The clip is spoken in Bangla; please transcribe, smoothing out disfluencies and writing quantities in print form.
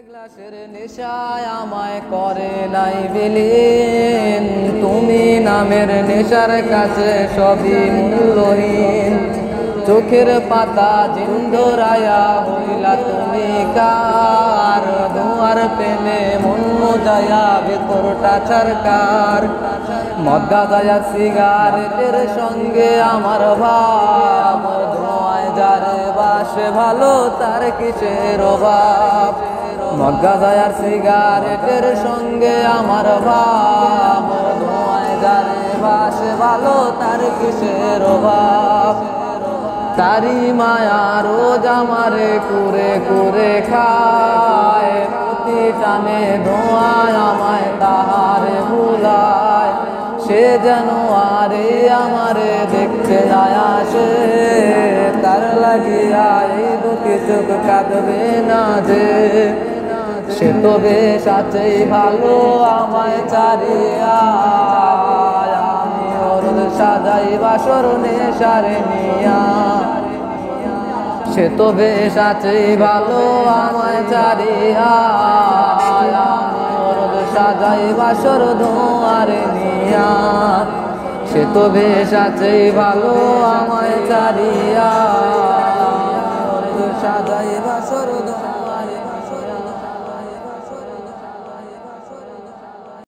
গ্লাসের নেশায় আমায় করে নাই বিলীন, তুমি নামের নেশার কাছে সবই মূল্যহীন। চোখের পাতা জিন্দরায়া হইলা তুমি কার, ধোঁয়ার প্রেমে মন মজায়া ভেতরটা ছারকার। মদ্দা দয়া সিগারেটের সঙ্গে আমার ভাব, ধোঁয়ায় যারে বাসে ভালো তার কিসের অভাব। মদ্দা দয়ার সিগারেটের সঙ্গে আমার ভাব, ধোঁয়ায় যারে বাসে ভালো তার কিসের অভাব। তারি মায়া রোজ আমারে কুরে কুরে খায়, প্রতি টানে ধোঁয়ায় আমায় তাহারে ভুলায়। সে যেন আরে আমারে দেখতে যায় আসে, তার লাগিয়া এই দুটি চোখ কাঁদবে না যে। সে তো বেশ আছেই ভালো আমায় চারিয়া, আমি ওর সাজাই বাসর নেশারে নিয়া। সে তো বেশ আছেই ভালো আমায় চারিয়া, আমি ওর সাজাই বাসর ধোঁয়ারে নিয়া। সে তো বেশ আছেই ভালো আমায় চারিয়া,